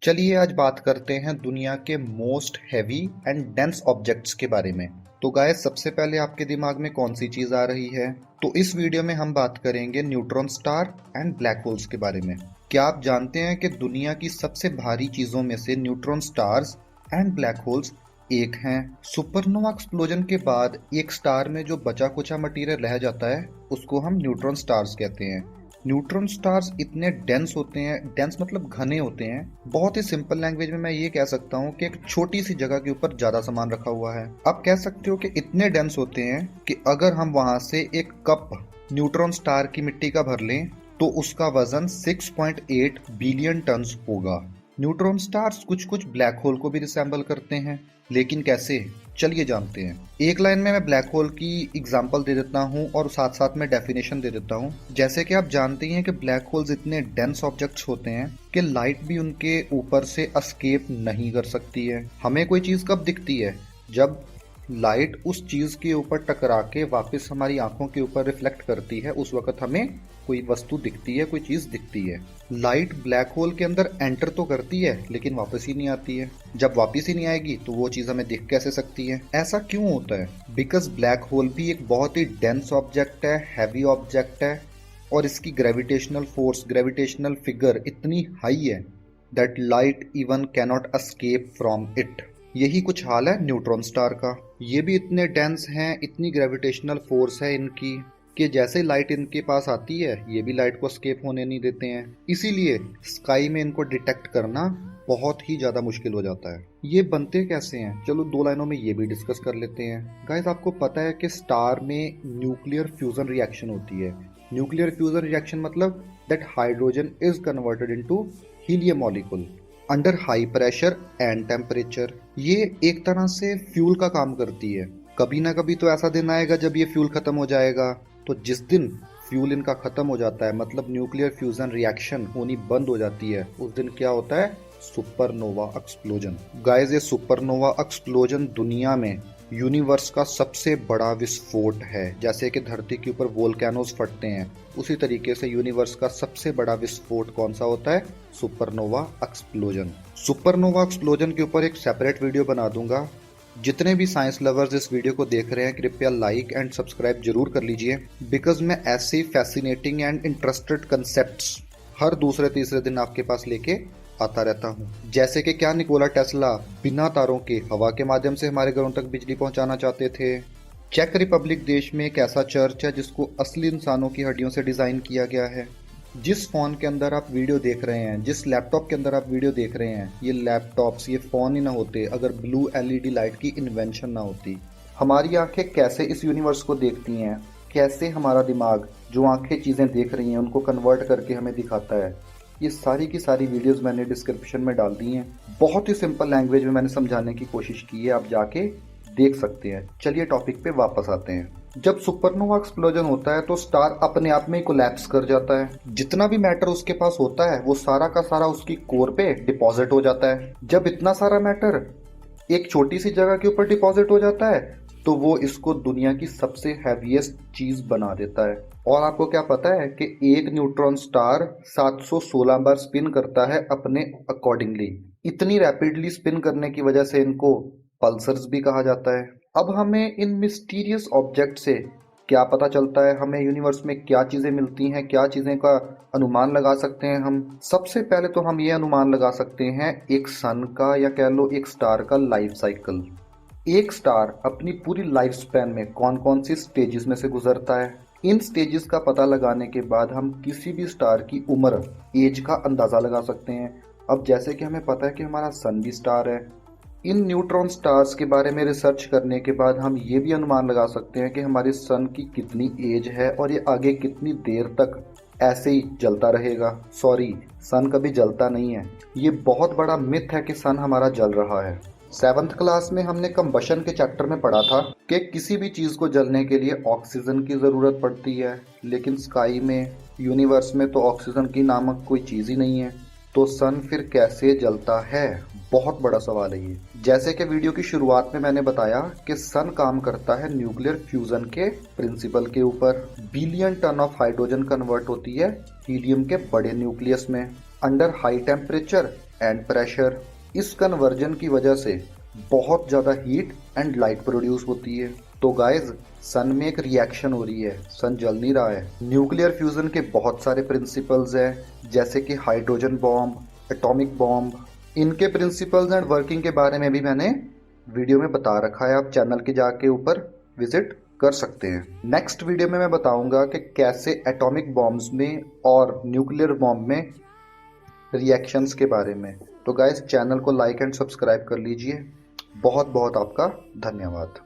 चलिए आज बात करते हैं दुनिया के most heavy and dense objects के बारे में। तो गाइस सबसे पहले आपके दिमाग में कौन सी चीज आ रही है? तो इस वीडियो में हम बात करेंगे neutron star and black holes के बारे में। क्या आप जानते हैं कि दुनिया की सबसे भारी चीजों में से neutron stars and black holes एक हैं? सुपरनोवा एक्सप्लोजन के बाद एक स्टार में जो बचा कुचा मटेरियल रह जाता है उसको हम न्यूट्रॉन स्टार्स कहते हैं। न्यूट्रॉन स्टार्स इतने डेंस होते हैं, डेंस मतलब घने होते हैं। बहुत ही सिंपल लैंग्वेज में मैं ये कह सकता हूँ कि एक छोटी सी जगह के ऊपर ज्यादा सामान रखा हुआ है। आप कह सकते हो कि इतने डेंस होते हैं कि अगर हम वहां से एक कप न्यूट्रॉन स्टार की मिट्टी का भर लें तो उसका वजन 6.8 बिलियन टन होगा। न्यूट्रॉन स्टार्स कुछ कुछ ब्लैक होल को भी रिसेंबल करते हैं, लेकिन कैसे? चलिए जानते हैं। एक लाइन में मैं ब्लैक होल की एग्जांपल दे देता हूं और साथ साथ में डेफिनेशन दे देता हूं। जैसे कि आप जानते ही हैं कि ब्लैक होल्स इतने डेंस ऑब्जेक्ट्स होते हैं कि लाइट भी उनके ऊपर से एस्केप नहीं कर सकती है। हमें कोई चीज कब दिखती है? जब लाइट उस चीज के ऊपर टकरा के वापस हमारी आंखों के ऊपर रिफ्लेक्ट करती है, उस वक्त हमें कोई वस्तु दिखती है, कोई चीज दिखती है। लाइट ब्लैक होल के अंदर एंटर तो करती है लेकिन वापस ही नहीं आती है। जब वापस ही नहीं आएगी तो वो चीज हमें दिख कैसे सकती है? ऐसा क्यों होता है? बिकॉज ब्लैक होल भी एक बहुत ही डेंस ऑब्जेक्ट है, हैवी ऑब्जेक्ट है, और इसकी ग्रेविटेशनल फोर्स, ग्रेविटेशनल फिगर इतनी हाई है that light even cannot escape from it. यही कुछ हाल है न्यूट्रॉन स्टार का। ये भी इतने डेंस हैं, इतनी ग्रेविटेशनल फोर्स है इनकी कि जैसे लाइट इनके पास आती है ये भी लाइट को स्केप होने नहीं देते हैं। इसीलिए स्काई में इनको डिटेक्ट करना बहुत ही ज्यादा मुश्किल हो जाता है। ये बनते कैसे हैं? चलो दो लाइनों में ये भी डिस्कस कर लेते हैं। गाइस आपको पता है कि स्टार में न्यूक्लियर फ्यूजन रिएक्शन होती है। न्यूक्लियर फ्यूजन रिएक्शन मतलब that hydrogen is converted into helium molecule under high pressure and temperature. ये एक तरह से फ्यूल का काम करती है। कभी ना कभी तो ऐसा दिन आएगा जब ये फ्यूल खत्म हो जाएगा। तो जिस दिन फ्यूल इनका खत्म हो जाता है, मतलब न्यूक्लियर फ्यूजन रिएक्शन होनी बंद हो जाती है, उस दिन क्या होता है? Supernova explosion. गाइस ये सुपरनोवा एक्सप्लोजन दुनिया में यूनिवर्स का सबसे बड़ा विस्फोट है। जैसे कि धरती के ऊपर वोल्केनोज फटते हैं, उसी तरीके से यूनिवर्स का सबसे बड़ा विस्फोट कौन सा होता है? Supernova explosion. सुपरनोवा एक्सप्लोजन के ऊपर एक सेपरेट वीडियो बना दूंगा। जितने भी साइंस लवर्स इस वीडियो को देख रहे हैं कृपया लाइक एंड सब्सक्राइब जरूर कर लीजिए, बिकॉज मैं ऐसे फैसिनेटिंग एंड इंटरेस्टेड कंसेप्ट्स हर दूसरे तीसरे दिन आपके पास लेके आता रहता हूँ। जैसे कि क्या निकोला टेस्ला बिना तारों के हवा के माध्यम से हमारे घरों तक बिजली पहुंचाना चाहते थे। चेक रिपब्लिक देश में एक ऐसा चर्च है जिसको असली इंसानों की हड्डियों से डिजाइन किया गया है। जिस फोन के अंदर आप वीडियो देख रहे हैं, जिस लैपटॉप के अंदर आप वीडियो देख रहे हैं, ये लैपटॉप्स, ये फोन ही ना होते अगर ब्लू एलईडी लाइट की इन्वेंशन ना होती। हमारी आंखें कैसे इस यूनिवर्स को देखती हैं, कैसे हमारा दिमाग जो आंखें चीजें देख रही हैं उनको कन्वर्ट करके हमें दिखाता है, ये सारी की सारी वीडियोस मैंने डिस्क्रिप्शन में डाल दी हैं। बहुत ही सिंपल लैंग्वेज में मैंने समझाने की कोशिश की है, आप जाके देख सकते हैं। चलिए टॉपिक पे वापस आते हैं। जब सुपरनोवा एक्सप्लोजन होता है तो स्टार अपने आप में ही कोलैप्स कर जाता है। जितना भी मैटर उसके पास होता है वो सारा का सारा उसकी कोर पे डिपॉजिट हो जाता है। जब इतना सारा मैटर एक छोटी सी जगह के ऊपर डिपॉजिट हो जाता है तो वो इसको दुनिया की सबसे हैवीएस्ट चीज बना देता है। और आपको क्या पता है कि एक न्यूट्रॉन स्टार 716 बार स्पिन करता है अपने अकॉर्डिंगली। इतनी रैपिडली स्पिन करने की वजह से इनको पल्सर्स भी कहा जाता है। अब हमें इन मिस्टीरियस ऑब्जेक्ट से क्या पता चलता है? हमें यूनिवर्स में क्या चीजें मिलती हैं, क्या चीजें का अनुमान लगा सकते हैं हम? सबसे पहले तो हम ये अनुमान लगा सकते हैं एक सन का, या कह लो एक स्टार का लाइफ साइकिल। एक स्टार अपनी पूरी लाइफ स्पैन में कौन कौन सी स्टेजेस में से गुजरता है। इन स्टेजेस का पता लगाने के बाद हम किसी भी स्टार की उम्र, एज का अंदाजा लगा सकते हैं। अब जैसे कि हमें पता है कि हमारा सन भी स्टार है, इन न्यूट्रॉन स्टार्स के बारे में रिसर्च करने के बाद हम ये भी अनुमान लगा सकते हैं कि हमारे सन की कितनी एज है और ये आगे कितनी देर तक ऐसे ही जलता रहेगा। सॉरी, सन कभी जलता नहीं है। ये बहुत बड़ा मिथ है कि सन हमारा जल रहा है। 7th क्लास में हमने कंबशन के चैप्टर में पढ़ा था कि किसी भी चीज को जलने के लिए ऑक्सीजन की जरूरत पड़ती है, लेकिन स्काई में, यूनिवर्स में तो ऑक्सीजन की नामक कोई चीज ही नहीं है। तो सन फिर कैसे जलता है? बहुत बड़ा सवाल है ये। जैसे कि वीडियो की शुरुआत में मैंने बताया कि सन काम करता है न्यूक्लियर फ्यूजन के प्रिंसिपल के ऊपर। Billion ton of hydrogen convert होती है हीलियम के बड़े न्यूक्लियस में under high temperature and pressure. इस कन्वर्जन की वजह से बहुत ज़्यादा हीट एंड लाइट प्रोड्यूस होती है। तो गाइज सन में एक रिएक्शन हो रही है, सन जल नहीं रहा है। न्यूक्लियर फ्यूजन के बहुत सारे प्रिंसिपल्स हैं, जैसे कि हाइड्रोजन बॉम्ब, एटॉमिक बॉम्ब। इनके प्रिंसिपल्स एंड वर्किंग के बारे में भी मैंने वीडियो में बता रखा है, आप चैनल के जाके ऊपर विजिट कर सकते हैं। नेक्स्ट वीडियो में मैं बताऊंगा कि कैसे एटॉमिक बॉम्ब्स में और न्यूक्लियर बॉम्ब में रिएक्शंस के बारे में। तो गाइस चैनल को लाइक एंड सब्सक्राइब कर लीजिए। बहुत बहुत आपका धन्यवाद।